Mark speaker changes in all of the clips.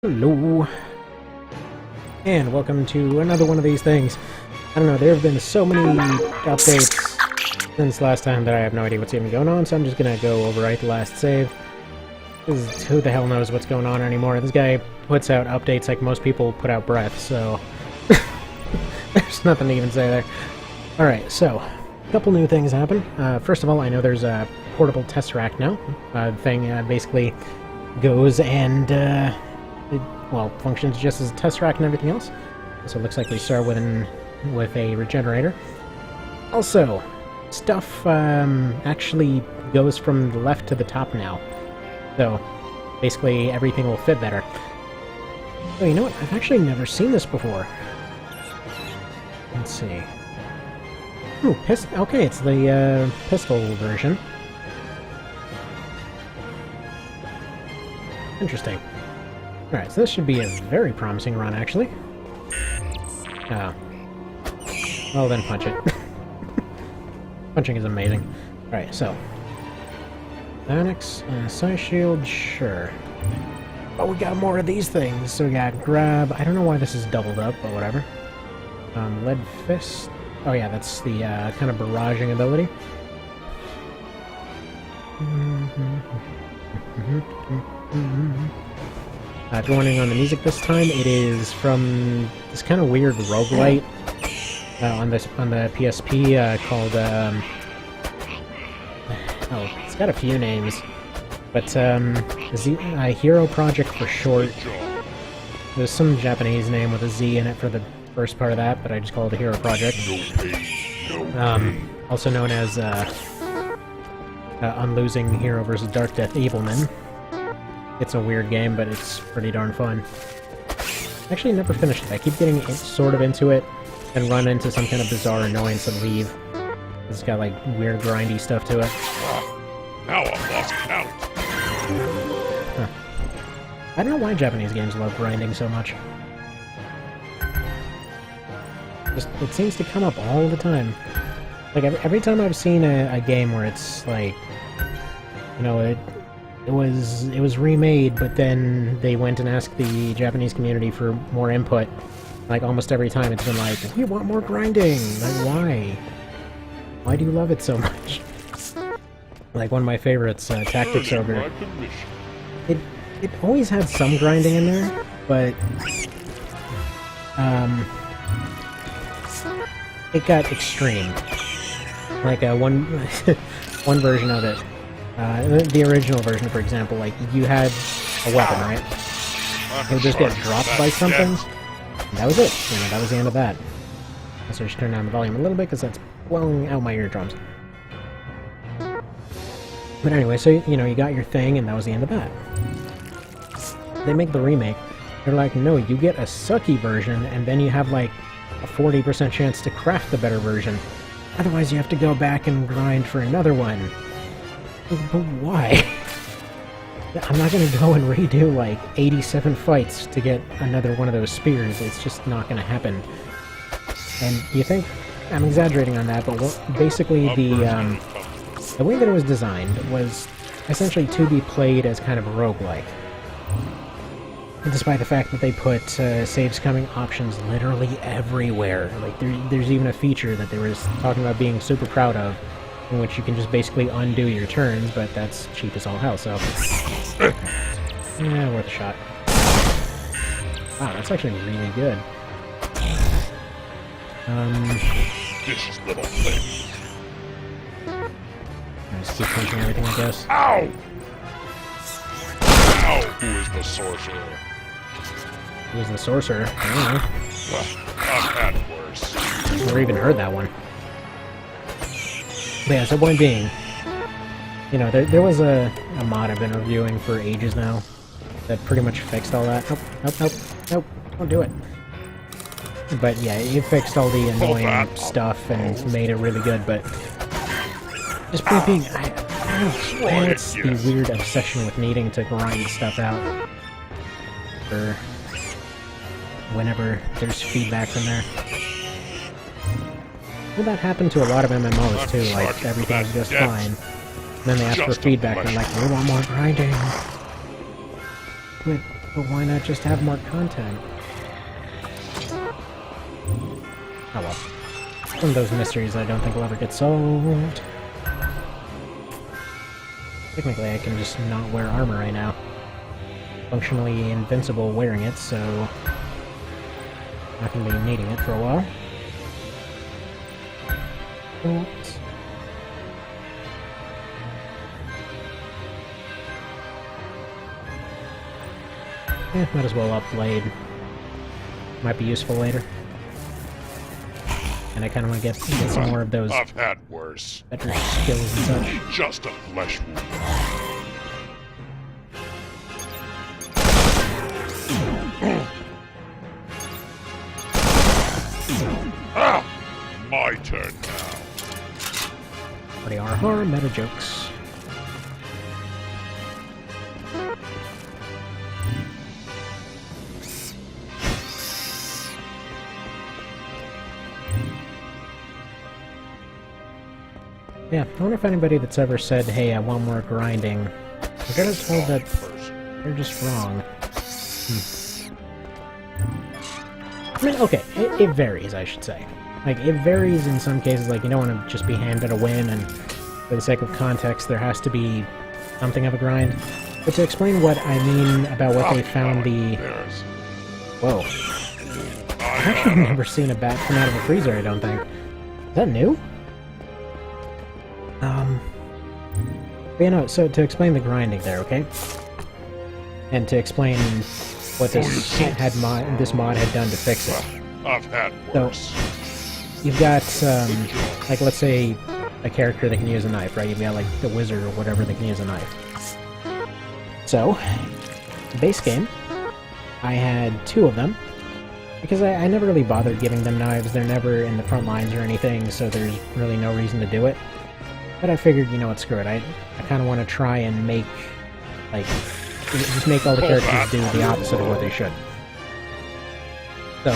Speaker 1: Hello, and welcome to another one of these things. I don't know, there have been so many updates since last time that I have no idea what's even going on, so I'm just gonna go overwrite the last save. Who the hell knows what's going on anymore? This guy puts out updates like most people put out breath, so there's nothing to even say there. Alright, so, a couple new things happen. First of all, I know there's a portable Tesseract now. The thing basically goes and it, well, functions just as a Tesseract and everything else. So it looks like we start with a regenerator. Also, stuff actually goes from the left to the top now. So basically everything will fit better. Oh, you know what? I've actually never seen this before. Let's see. Ooh, okay, it's the pistol version. Interesting. Alright, so this should be a very promising run, actually. Oh. Well, then punch it. Punching is amazing. Alright, so. Onyx, Side Shield, sure. But we got more of these things. So we got Grab. I don't know why this is doubled up, but whatever. Lead Fist. Oh yeah, that's the kind of barraging ability. If you're wondering on the music this time, it is from this kind of weird roguelite on the PSP called oh, it's got a few names, but Hero Project for short. There's some Japanese name with a Z in it for the first part of that, but I just call it the Hero Project. Also known as Unlosing Hero vs. Dark Death Evilman. It's a weird game, but it's pretty darn fun. Actually, never finished it. I keep getting sort of into it, and run into some kind of bizarre annoyance and leave. It's got like weird grindy stuff to it.
Speaker 2: Now I've lost count.
Speaker 1: Huh. I don't know why Japanese games love grinding so much. Just, it seems to come up all the time. Like every time I've seen a game where it's like, you know, it was remade, but then they went and asked the Japanese community for more input. Like, almost every time it's been like, we want more grinding! Like, why? Why do you love it so much? Like, one of my favorites, Tactics Ogre. It always had some grinding in there, but it got extreme. Like, one version of it. The original version, for example, like, you had a weapon, right? It would just get dropped by something. And that was it. You know, that was the end of that. So I should turn down the volume a little bit, because that's blowing out my eardrums. But anyway, so, you know, you got your thing, and that was the end of that. They make the remake. They're like, no, you get a sucky version, and then you have, like, a 40% chance to craft the better version. Otherwise, you have to go back and grind for another one. But why? I'm not gonna go and redo like 87 fights to get another one of those spears. It's just not gonna happen. And you think I'm exaggerating on that, but basically the way that it was designed was essentially to be played as kind of a roguelike. Despite the fact that they put save scumming options literally everywhere. Like there's even a feature that they were talking about being super proud of, in which you can just basically undo your turns, but that's cheap as all hell, so... yeah, worth a shot. Wow, that's actually really good.
Speaker 2: This little thing.
Speaker 1: I just keep punching everything, I guess.
Speaker 2: Ow! Ow! Who is the sorcerer?
Speaker 1: Who's the sorcerer? I don't know.
Speaker 2: I've had worse.
Speaker 1: Never even heard that one. But yeah, so point being, you know, there was a mod I've been reviewing for ages now that pretty much fixed all that. Nope, don't do it. But yeah, it fixed all the annoying stuff and made it really good, but just point being, I don't know why it's the weird obsession with needing to grind stuff out for whenever there's feedback from there. Well, that happened to a lot of MMOs too, like, everything's just fine. And then they ask for feedback, and they're like, we want more grinding. But But why not just have more content? Oh well. One of those mysteries I don't think will ever get solved. Technically, I can just not wear armor right now. Functionally invincible wearing it, so I'm not going to be needing it for a while. Oops. Might as well up Blade. Might be useful later. And I kind of want to get some more of those
Speaker 2: I've had worse.
Speaker 1: better skills and such.
Speaker 2: Just a flesh wound. Ah! My turn now.
Speaker 1: But they are horror meta jokes. Yeah, I wonder if anybody that's ever said, hey, I want more grinding, I got told that they're just wrong. I mean, okay, it varies, I should say. Like, it varies in some cases, like, you don't want to just be handed a win, and for the sake of context, there has to be something of a grind. But to explain what I mean about what they found the... Whoa. I've actually never seen a bat come out of a freezer, I don't think. Is that new? But you know, so to explain the grinding there, okay? And to explain what this mod had done to fix it.
Speaker 2: I've had worse.
Speaker 1: So, you've got, like, let's say, a character that can use a knife, right? You've got, like, the wizard or whatever that can use a knife. So, base game, I had 2 of them, because I never really bothered giving them knives. They're never in the front lines or anything, so there's really no reason to do it. But I figured, you know what, screw it. I kind of want to try and make, like, just make all the characters do the opposite of what they should. So,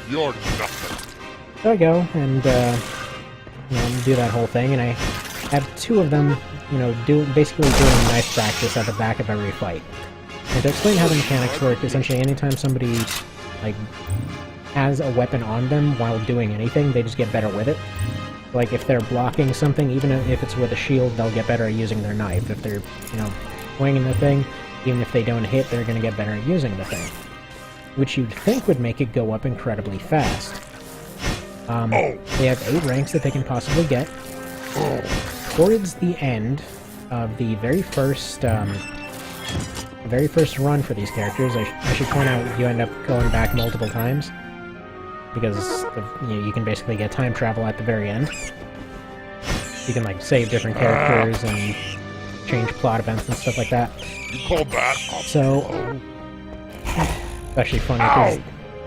Speaker 2: You're nothing.
Speaker 1: there I go, and, you know, do that whole thing, and I have 2 of them, you know, basically doing knife practice at the back of every fight. And to explain how the mechanics work, essentially anytime somebody, like, has a weapon on them while doing anything, they just get better with it. Like, if they're blocking something, even if it's with a shield, they'll get better at using their knife. If they're, you know, swinging the thing, even if they don't hit, they're going to get better at using the thing. Which you'd think would make it go up incredibly fast. They have 8 ranks that they can possibly get. Towards the end of the very first run for these characters, I should point out you end up going back multiple times. Because you can basically get time travel at the very end. You can, like, save different characters and change plot events and stuff like that.
Speaker 2: You call that?
Speaker 1: So, it's actually funny because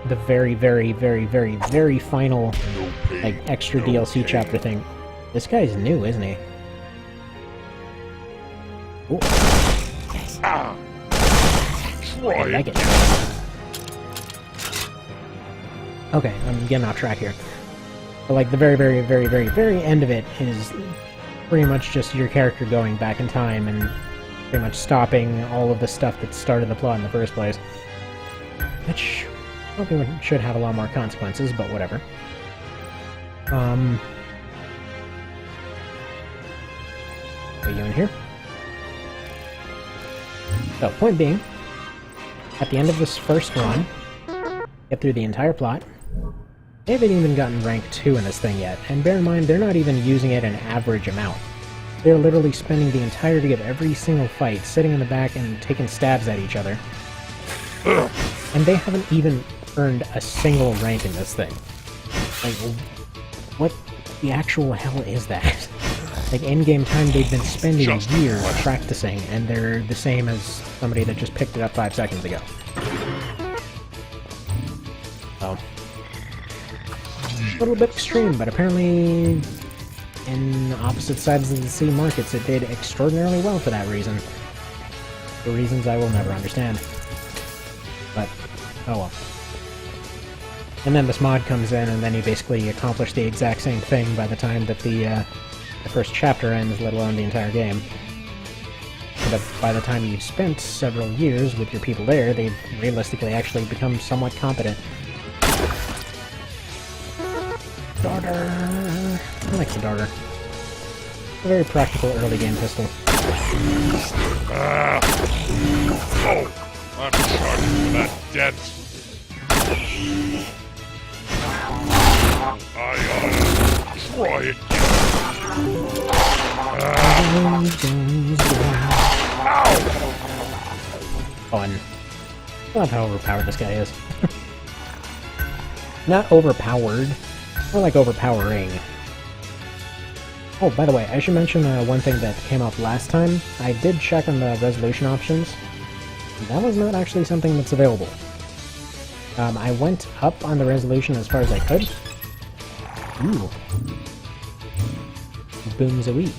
Speaker 1: the very, very, very, very, very final, like, extra DLC chapter thing. This guy's new, isn't he? Ooh.
Speaker 2: Try
Speaker 1: I like
Speaker 2: it.
Speaker 1: it. Okay, I'm getting off track here. But, like, the very, very, very, very, very end of it is pretty much just your character going back in time and pretty much stopping all of the stuff that started the plot in the first place. Which probably should have a lot more consequences, but whatever. Put you in here. So, point being, at the end of this first run, get through the entire plot. They haven't even gotten rank 2 in this thing yet, and bear in mind, they're not even using it an average amount. They're literally spending the entirety of every single fight sitting in the back and taking stabs at each other. And they haven't even earned a single rank in this thing. Like, what the actual hell is that? Like, in-game time, they've been spending years practicing, and they're the same as somebody that just picked it up 5 seconds ago. So, a little bit extreme, but apparently in opposite sides of the sea markets it did extraordinarily well for that reason. For reasons I will never understand. But, oh well. And then this mod comes in, and then you basically accomplish the exact same thing by the time that the first chapter ends, let alone the entire game. but by the time you've spent several years with your people there, they've realistically actually become somewhat competent. Darter! I like the darter. A very practical early game pistol.
Speaker 2: Oh! I'm charging for that dent! I ought to try it. Ow!
Speaker 1: Fun. I love how overpowered this guy is. Not overpowered, more like overpowering. Oh, by the way, I should mention one thing that came up last time. I did check on the resolution options. That was not actually something that's available. I went up on the resolution as far as I could. Ooh. Boom-zawee.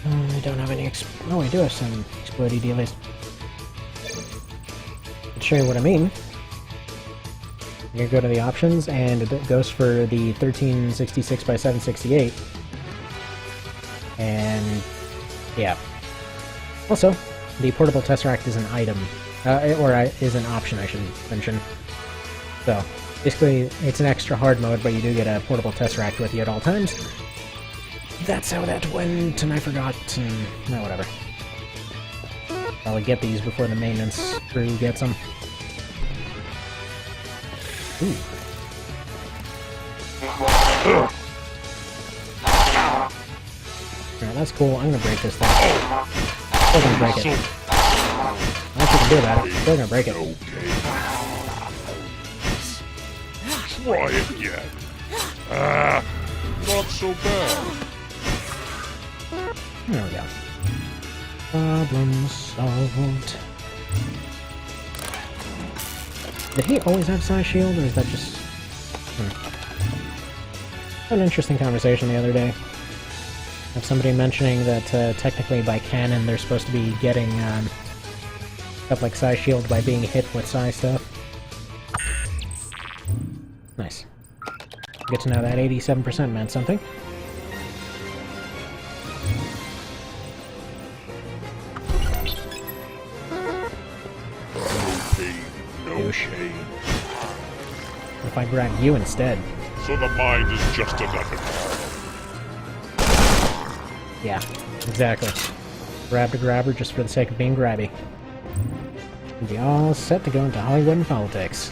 Speaker 1: I don't have any oh, I do have some explodey dealies. I'll show you what I mean. You go to the options, and it goes for the 1366 by 768. And yeah. Also, the portable tesseract is an item, or is an option, I should mention. So basically, it's an extra hard mode, but you do get a portable tesseract with you at all times. That's how that went, and I forgot, and no, whatever. Probably get these before the maintenance crew gets them. Ooh. Alright, that's cool. I'm gonna break this thing. Still gonna break it. Nothing you can do about it. Still gonna break it.
Speaker 2: Okay. Try it again. Not so bad.
Speaker 1: There we go. Problem solved. Did he always have Psy Shield, or is that just... An interesting conversation the other day. Of somebody mentioning that technically by canon they're supposed to be getting stuff like Psy Shield by being hit with Psy stuff. Nice. Good to know that 87% meant something.
Speaker 2: Okay.
Speaker 1: What if I grab you instead?
Speaker 2: So the mind is just another.
Speaker 1: Yeah, exactly. Grab to grabber just for the sake of being grabby. And be all set to go into Hollywood and politics.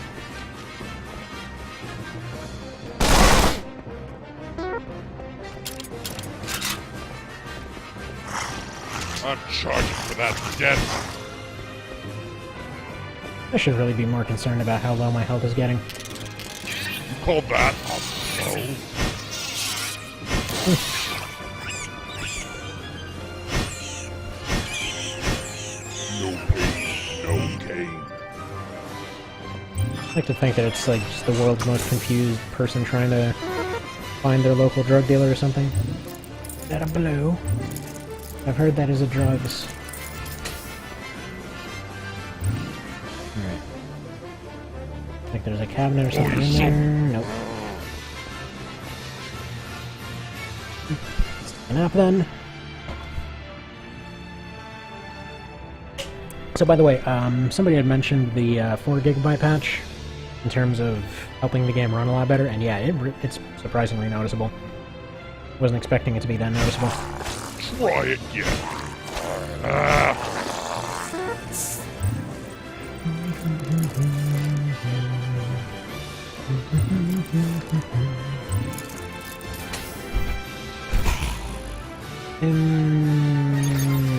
Speaker 2: I'm charging for that dent.
Speaker 1: I should really be more concerned about how low my health is getting.
Speaker 2: You call that a blow? No pain, no gain.
Speaker 1: I like to think that it's like just the world's most confused person trying to find their local drug dealer or something. Is that a blow? I've heard that is a drugs. Alright. I think there's a cabinet or something in there. Nope. Stick an app then. So by the way, somebody had mentioned the 4GB patch in terms of helping the game run a lot better, and yeah, it's surprisingly noticeable. Wasn't expecting it to be that noticeable.
Speaker 2: Try it again.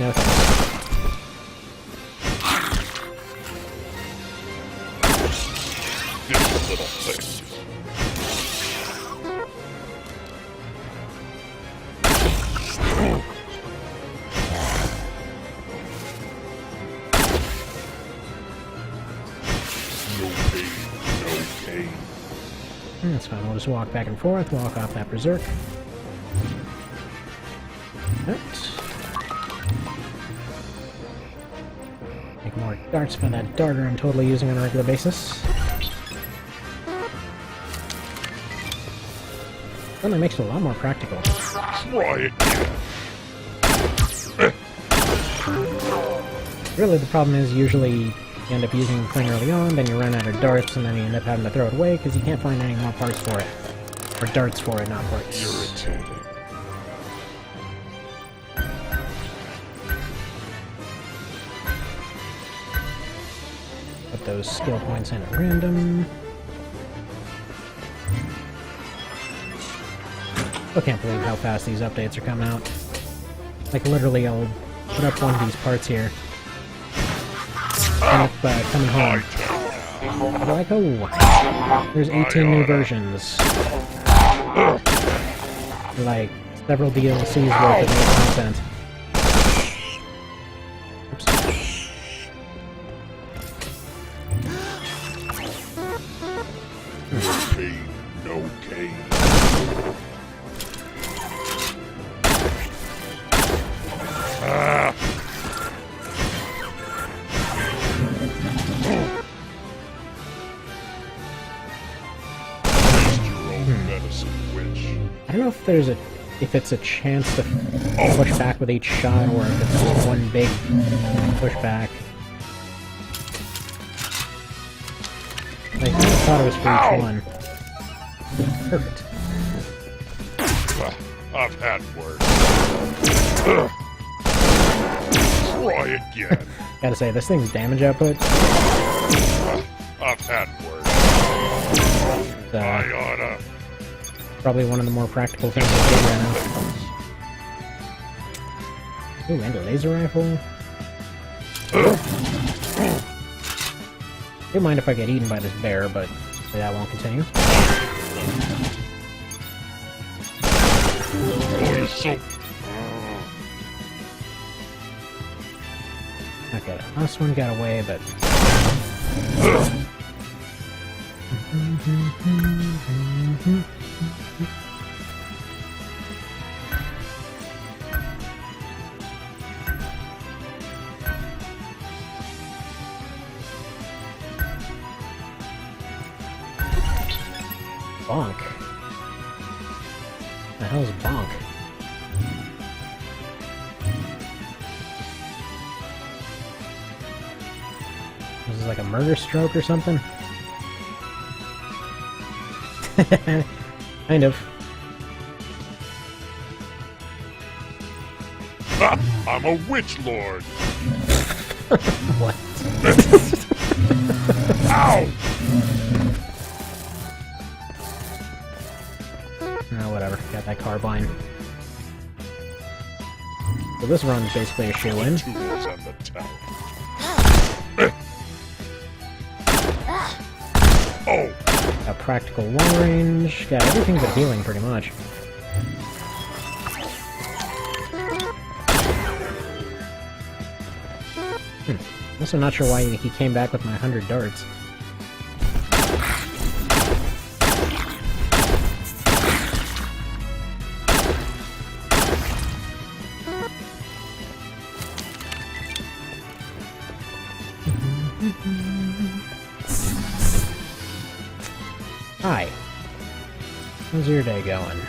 Speaker 1: No thanks.
Speaker 2: This little thing.
Speaker 1: That's fine, we'll just walk back and forth, walk off that berserk. Make more darts for that darter I'm totally using on a regular basis. Well, that makes it a lot more practical.
Speaker 2: Try it again.
Speaker 1: Really, the problem is usually you end up using the thing early on, then you run out of darts, and then you end up having to throw it away because you can't find any more parts for it. Or darts for it, not parts.
Speaker 2: Irritating.
Speaker 1: Put those skill points in at random. I can't believe how fast these updates are coming out. Like, literally, I'll put up one of these parts here. End up coming home. I'm like, oh, there's 18 new versions. Like, several DLCs worth of new content. Oops.
Speaker 2: No pain, no gain.
Speaker 1: I don't know if it's a chance to push back with each shot, or if it's one big pushback. I thought it was for each one. Perfect.
Speaker 2: I've had worse. Try again.
Speaker 1: Gotta say, this thing's damage output.
Speaker 2: I've had worse. I oughta.
Speaker 1: Probably one of the more practical things I did right now. Ooh, and a laser rifle. Don't mind if I get eaten by this bear, but that won't continue. Okay, the last one got away, but... Bonk. The hell's bonk? This is like a murder stroke or something? Kind of.
Speaker 2: I'm a witch lord.
Speaker 1: What?
Speaker 2: Ow!
Speaker 1: Oh, whatever. Got that carbine. So this run's basically a shoe-in.
Speaker 2: Tools and the talent. Oh!
Speaker 1: Got practical long range. Got everything but healing, pretty much. Also not sure why he came back with my 100 darts. Hi. How's your day going?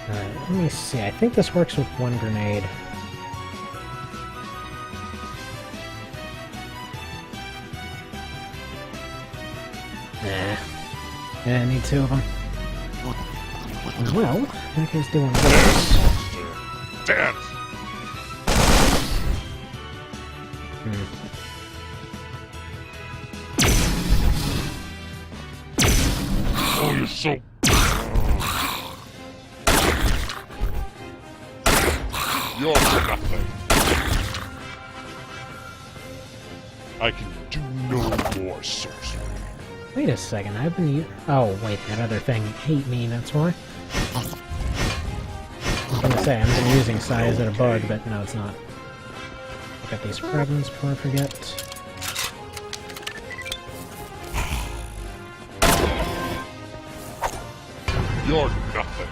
Speaker 1: Alright, let me see. I think this works with one grenade. Nah. Yeah, I need two of them. Well, I guess do one of those.
Speaker 2: Dance! Oh, you're so... You're nothing. I can do no more sorcery.
Speaker 1: Wait a second, I've been oh, wait, that other thing hate me, that's why? I was gonna say, I've been using Psi as a bug, but no, it's not. Look at these fragments before I forget.
Speaker 2: You're nothing.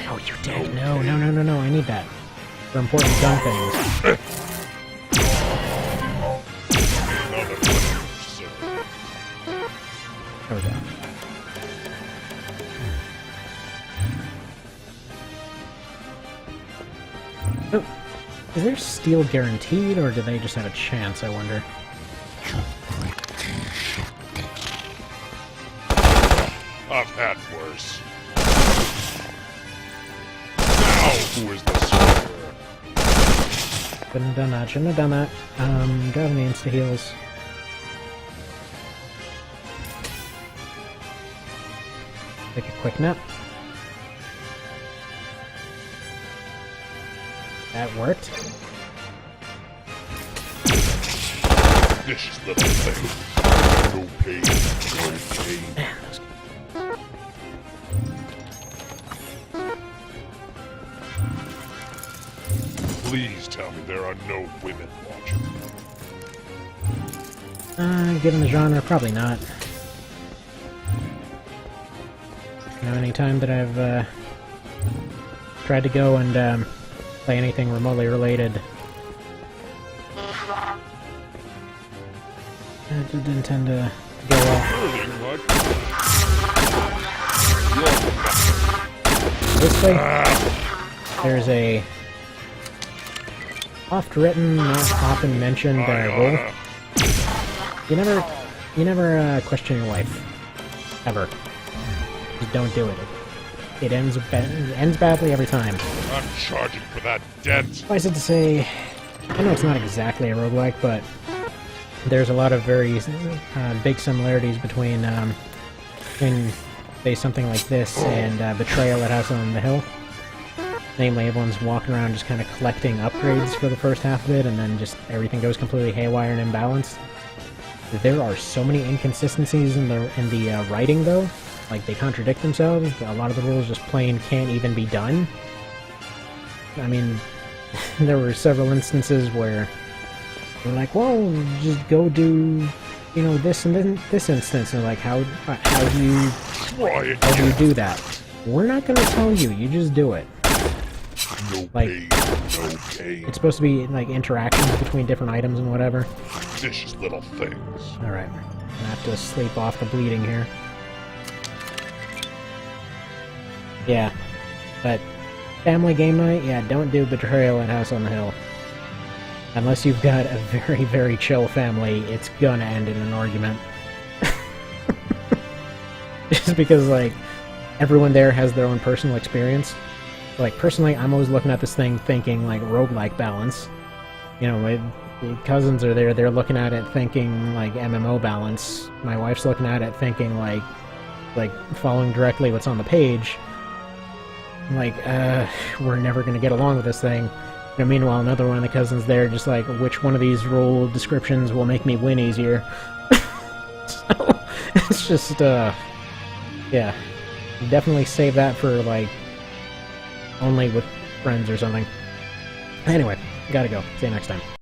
Speaker 1: Oh, you're dead. No, no, no, no, no, I need that. For important gun things. There we go. Oh, is there steel guaranteed, or do they just have a chance, I wonder?
Speaker 2: I've had worse. Now, who is the soldier?
Speaker 1: Shouldn't have done that, shouldn't have done that. Do I have any insta-heals? Take a quick nap. That worked.
Speaker 2: Vicious little thing. No pain, no gain. Please tell me there are no women watching.
Speaker 1: Given the genre, probably not. You know, any time that I've tried to go and play anything remotely related, it didn't tend to go well. Basically, there's a oft-written, not often mentioned rule. You never question your wife, ever. Just don't do it. It ends badly every time.
Speaker 2: I'm charging for that dent.
Speaker 1: Suffice it to say, I know it's not exactly a roguelike, but there's a lot of very big similarities between say something like this and Betrayal at House on the Hill. Namely, everyone's walking around just kind of collecting upgrades for the first half of it, and then just everything goes completely haywire and imbalanced. There are so many inconsistencies in the writing, though. Like, they contradict themselves. A lot of the rules just plain can't even be done. I mean, there were several instances where they're like, well, just go do, you know, this and then this instance. And like, how do you do that? We're not gonna tell you. You just do it.
Speaker 2: No
Speaker 1: Like,
Speaker 2: pain, no gain.
Speaker 1: it's supposed to be like interactions between different items and whatever.
Speaker 2: Vicious little things.
Speaker 1: All right, I have to sleep off the bleeding here. Yeah, but family game night, yeah, don't do Betrayal at House on the Hill. Unless you've got a very, very chill family, it's gonna end in an argument. Just because, like, everyone there has their own personal experience. Like, personally, I'm always looking at this thing thinking, like, roguelike balance. You know, my cousins are there, they're looking at it thinking, like, MMO balance. My wife's looking at it thinking, like following directly what's on the page. Like, we're never gonna get along with this thing. You know, meanwhile, another one of the cousins there just like, which one of these role descriptions will make me win easier? So, it's just, yeah. Definitely save that for, like, only with friends or something. Anyway, gotta go. See you next time.